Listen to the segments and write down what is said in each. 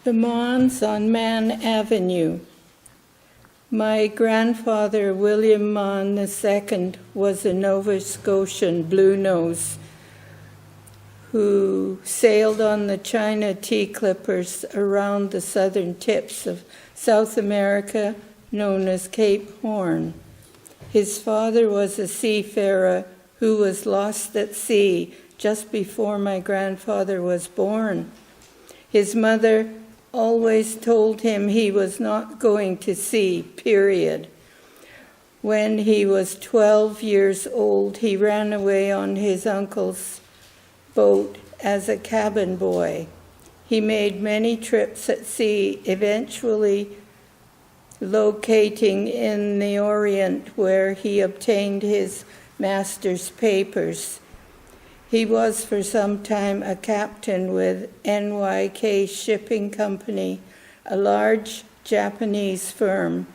The Mahons on Mann Avenue. My grandfather, William Mahon II, was a Nova Scotian Bluenose who sailed on the China tea clippers around the southern tips of South America, known as Cape Horn. His father was a seafarer who was lost at sea just before my grandfather was born. His mother always told him he was not going to sea, period. When he was 12 years old, he ran away on his uncle's boat as a cabin boy. He made many trips at sea, eventually locating in the Orient, where he obtained his master's papers. He was for some time a captain with NYK Shipping Company, a large Japanese firm.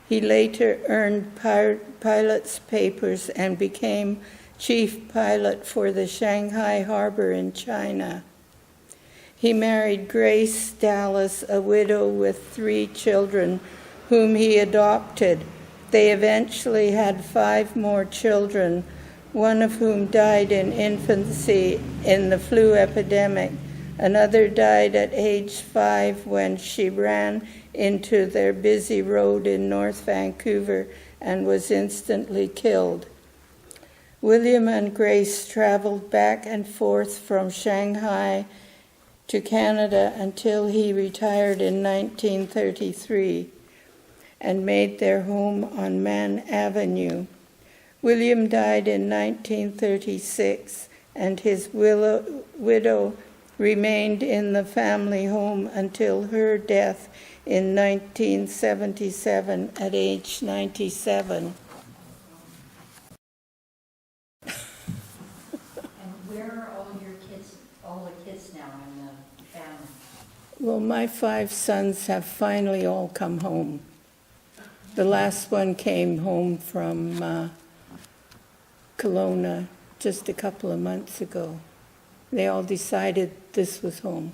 He later earned pilot's papers and became chief pilot for the Shanghai Harbor in China. He married Grace Dallas, a widow with 3 children, whom he adopted. They eventually had 5 more children, one of whom died in infancy in the flu epidemic. Another died at age 5 when she ran into their busy road in North Vancouver and was instantly killed. William and Grace traveled back and forth from Shanghai to Canada until he retired in 1933 and made their home on Mann Avenue. William died in 1936, and his widow remained in the family home until her death in 1977 at age 97. And where are all the kids now in the family? Well, my 5 sons have finally all come home. The last one came home from Kelowna just a couple of months ago. They all decided this was home.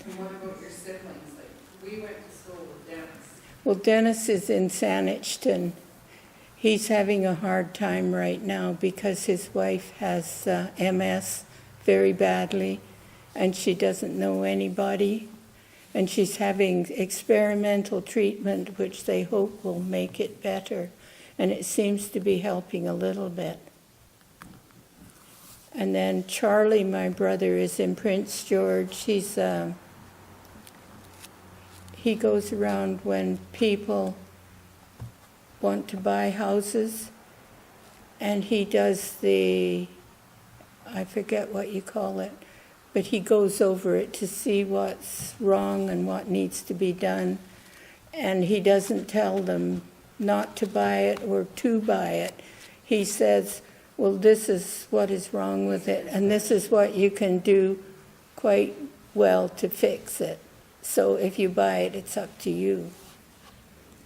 And what about your siblings? Like, we went to school with Dennis. Well, Dennis is in Saanich. He's having a hard time right now because his wife has MS very badly, and she doesn't know anybody. And she's having experimental treatment, which they hope will make it better. And it seems to be helping a little bit. And then Charlie, my brother, is in Prince George. He goes around when people want to buy houses, and he does I forget what you call it, but he goes over it to see what's wrong and what needs to be done. And he doesn't tell them not to buy it or to buy it. He says, well, this is what is wrong with it, and this is what you can do quite well to fix it. So if you buy it, it's up to you.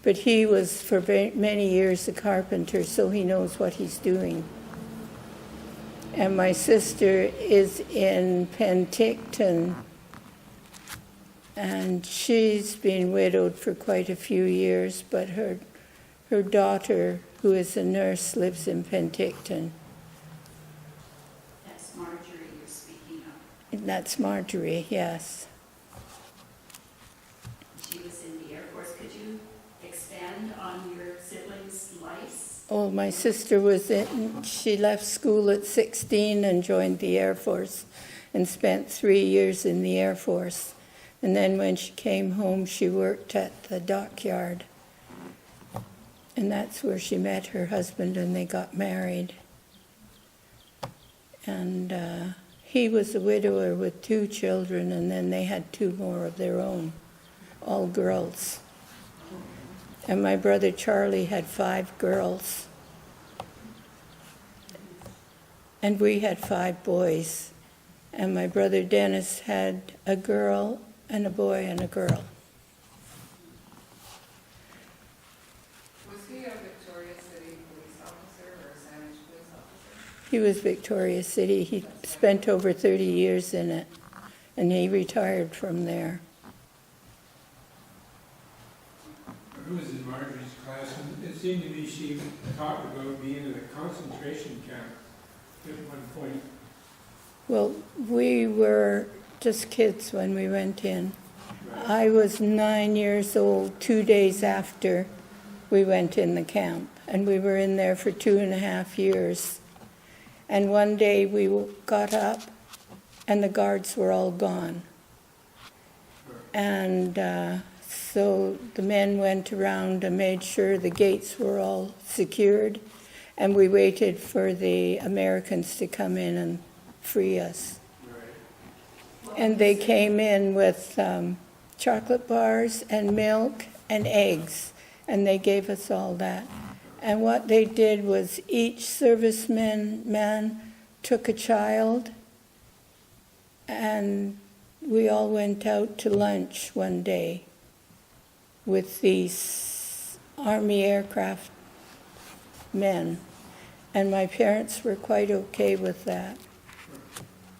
But he was for many years a carpenter, so he knows what he's doing. And my sister is in Penticton, and she's been widowed for quite a few years, but her daughter, who is a nurse, lives in Penticton. That's Marjorie you're speaking of. And that's Marjorie, yes. She was in the Air Force. Could you expand on your siblings' lives? Oh, my sister she left school at 16 and joined the Air Force and spent 3 years in the Air Force. And then when she came home, she worked at the dockyard. And that's where she met her husband, and they got married. And he was a widower with 2 children, and then they had 2 more of their own, all girls. And my brother Charlie had 5 girls. And we had 5 boys. And my brother Dennis had a girl and a boy and a girl. Was he a Victoria City police officer or a Saanich police officer? He was Victoria City. He spent over 30 years in it, and he retired from there. I was in Marjorie's class, and it seemed to me she talked about being in a concentration camp at one point. Well, we were just kids when we went in. Right. I was 9 years old 2 days after we went in the camp, and we were in there for 2.5 years. And one day we got up, and the guards were all gone. And so the men went around and made sure the gates were all secured, and we waited for the Americans to come in and free us. Right. And they came in with chocolate bars and milk and eggs, and they gave us all that. And what they did was each serviceman took a child, and we all went out to lunch one day with these Army aircraft men. And my parents were quite okay with that.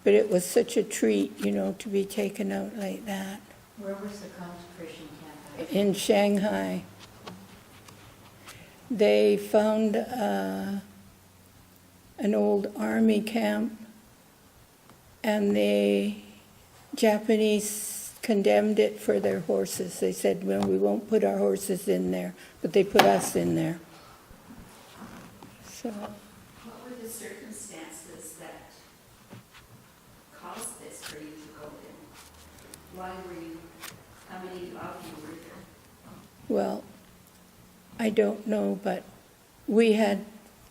But it was such a treat, to be taken out like that. Where was the concentration camp? In Shanghai, they found an old army camp, and the Japanese condemned it for their horses. They said, well, we won't put our horses in there, but they put us in there. So, What were the circumstances that caused this for you to go in? Why were you, how many of you were there? well, I don't know, but we had,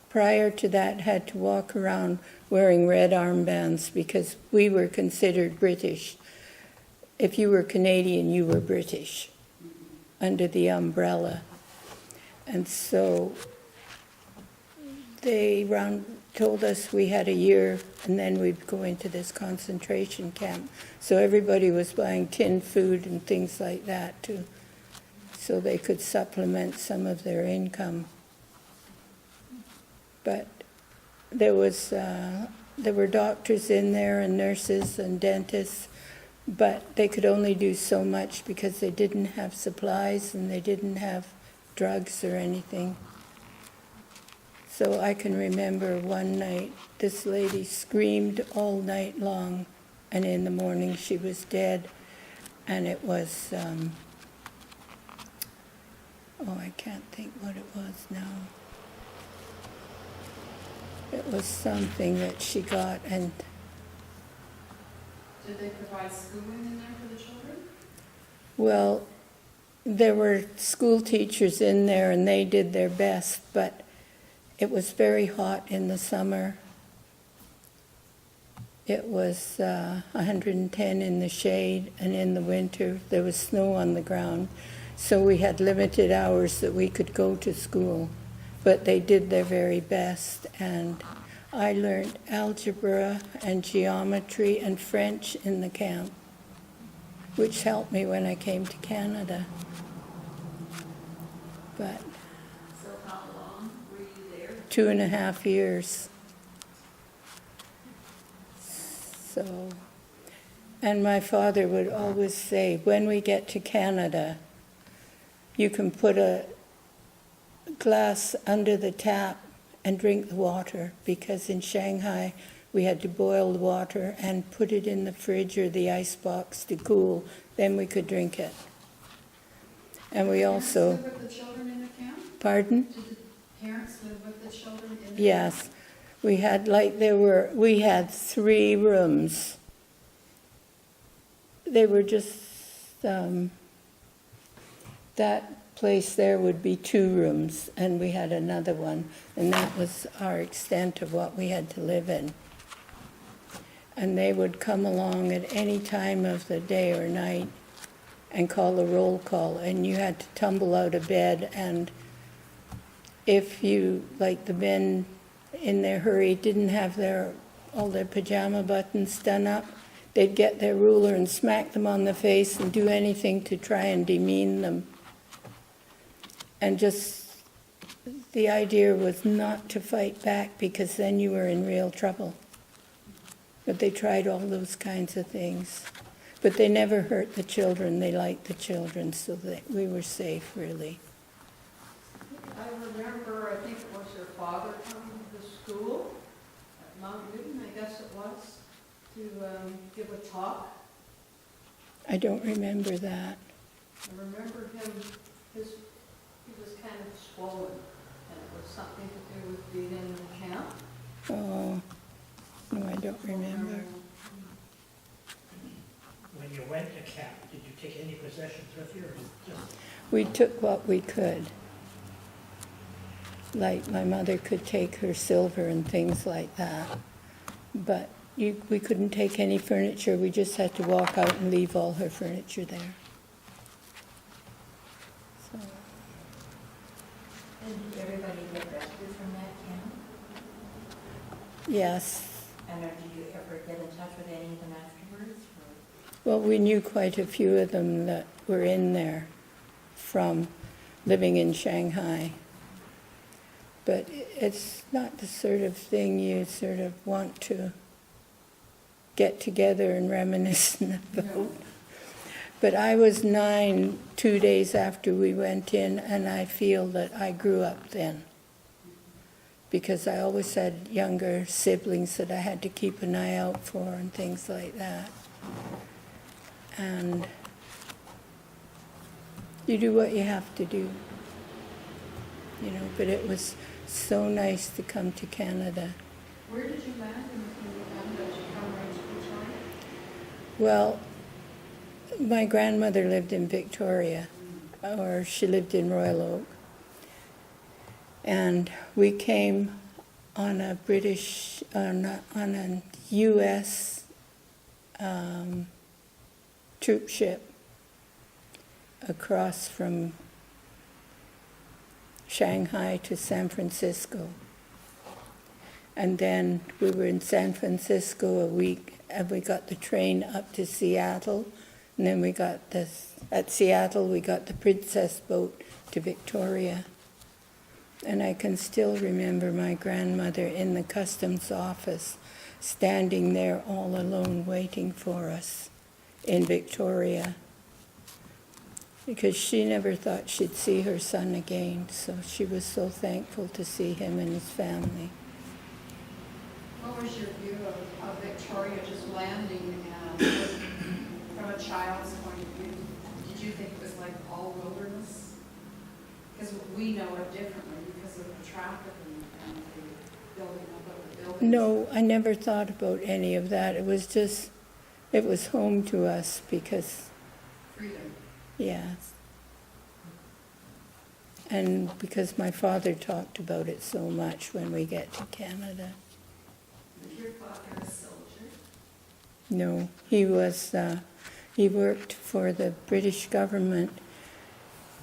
prior to that, had to walk around wearing red armbands because we were considered British. If you were Canadian, you were British under the umbrella. And so they told us we had a year, and then we'd go into this concentration camp. So everybody was buying tinned food and things like that too, so they could supplement some of their income. But there were doctors in there and nurses and dentists, but they could only do so much because they didn't have supplies and they didn't have drugs or anything. So I can remember one night, this lady screamed all night long, and in the morning she was dead. And it was, I can't think what it was now. It was something that she got, and Did they provide schooling in there for the children? well, there were school teachers in there and they did their best, but it was very hot in the summer. It was 110 in the shade, and in the winter there was snow on the ground. So we had limited hours that we could go to school, but they did their very best. And I learned algebra and geometry and French in the camp, which helped me when I came to Canada. But So how long were you there? 2.5 years. So, and my father would always say, when we get to Canada, you can put a glass under the tap and drink the water, because in Shanghai we had to boil the water and put it in the fridge or the ice box to cool, then we could drink it. And we also, Did the parents live with the children in the camp? pardon? Did the parents live with the children in the camp? Yes, we had 3 rooms. They were just, that place there would be 2 rooms, and we had another one, and that was our extent of what we had to live in. And they would come along at any time of the day or night and call a roll call, and you had to tumble out of bed, and if you, like the men in their hurry, didn't have all their pajama buttons done up, they'd get their ruler and smack them on the face and do anything to try and demean them. And just, the idea was not to fight back, because then you were in real trouble. But they tried all those kinds of things. But they never hurt the children. They liked the children, so that we were safe, really. I remember, I think it was your father coming to the school at Mount Newton, I guess it was, to give a talk. I don't remember that. I remember him, he was kind of swollen, and it was something to do with being in the camp. Oh, no, I don't remember. When you went to camp, did you take any possessions with you, or just? We took what we could. Like my mother could take her silver and things like that. But we couldn't take any furniture. We just had to walk out and leave all her furniture there. So, And did everybody get rescued from that camp? yes. And do you ever get in touch with any of them afterwards? Or? Well, we knew quite a few of them that were in there from living in Shanghai. But it's not the sort of thing you sort of want to get together and reminisce about. No. But I was 9 2 days after we went in, and I feel that I grew up then. Because I always had younger siblings that I had to keep an eye out for and things like that. And you do what you have to do. You know, but it was so nice to come to Canada. Where did you land in Canada? Did you come right to Victoria? Well, my grandmother lived in Victoria, or she lived in Royal Oak. And we came on a U.S. troop ship across from Shanghai to San Francisco. And then we were in San Francisco a week, and we got the train up to Seattle. And then at Seattle, we got the Princess boat to Victoria. And I can still remember my grandmother in the customs office, standing there all alone waiting for us in Victoria. Because she never thought she'd see her son again, so she was so thankful to see him and his family. What was your view of Victoria just landing from a child's point of view? Did you think it was like all wilderness? Because we know it differently because of the traffic and the building up of the buildings. No, I never thought about any of that. It was home to us because, Freedom. yes. And because my father talked about it so much when we get to Canada. Was your father a soldier? No, he worked for the British government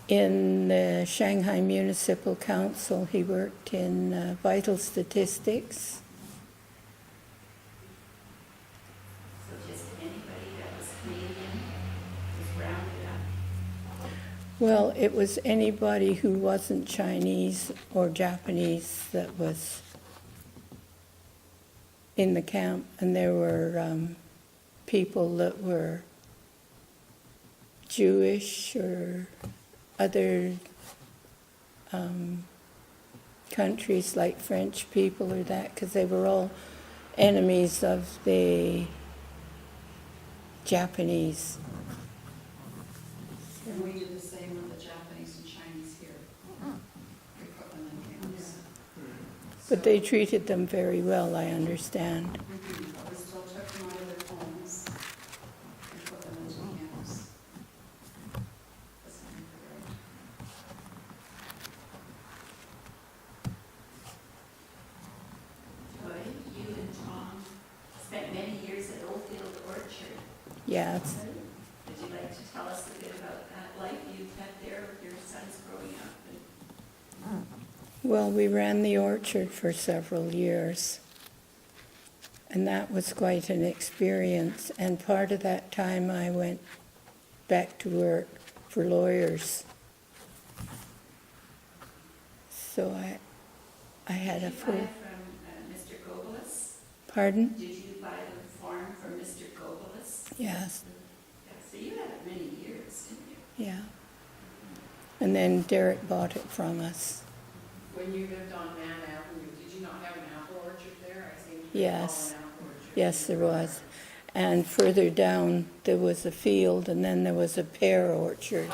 in the Shanghai Municipal Council. He worked in vital statistics. So just anybody that was Canadian was rounded up? Well, it was anybody who wasn't Chinese or Japanese that was in the camp, and there were people that were Jewish or other countries like French people or that, because they were all enemies of the Japanese. And we did the same with the Japanese and Chinese here. We put them in camps. But they treated them very well, I understand. But we still took them out of their homes and put them into camps. That's not great. Joy, you and Tom spent many years at Oldfield Orchard. Yes. Would you like to tell us a bit about that life you've had there with your sons growing up? Well, we ran the orchard for several years, and that was quite an experience. And part of that time I went back to work for lawyers. So I had a Did you buy full, it from Mr. Gobelis? pardon? Did you buy the farm from Mr. Gobelis? Yes, Yeah, so you had it many years, didn't you? yeah. And then Derek bought it from us. When you lived on Man Avenue, did you not have an apple orchard there? I seem to recall Yes. an apple orchard. Yes, there was. And further down, there was a field, and then there was a pear orchard.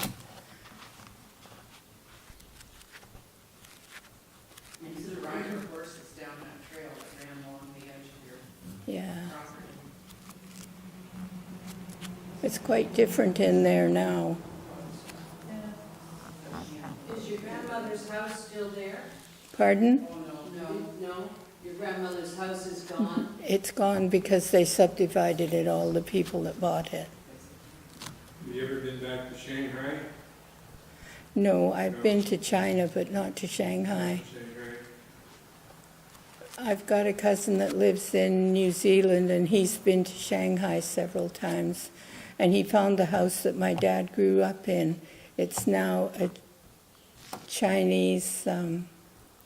You used to ride your horses down that trail that ran along the edge of your Yeah. property. It's quite different in there now. Is your grandmother's house still there? Pardon? Oh, no. No, your grandmother's house is gone? It's gone because they subdivided it, all the people that bought it. Have you ever been back to Shanghai? No, I've been to China, but not to Shanghai. Shanghai. I've got a cousin that lives in New Zealand, and he's been to Shanghai several times. And he found the house that my dad grew up in. It's now a Chinese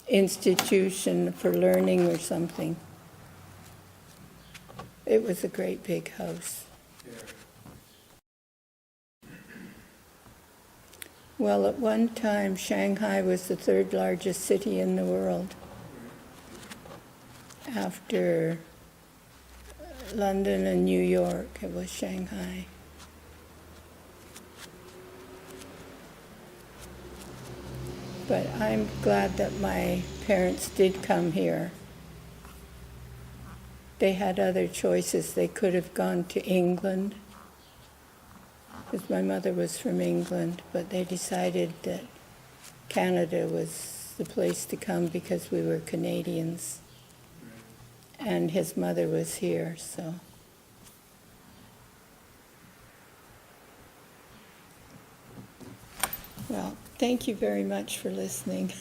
institution for learning or something. It was a great big house. Yeah. Well, at one time, Shanghai was the third largest city in the world. After London and New York, it was Shanghai. But I'm glad that my parents did come here. They had other choices. They could have gone to England, because my mother was from England, but they decided that Canada was the place to come because we were Canadians. And his mother was here, so. Well, thank you very much for listening.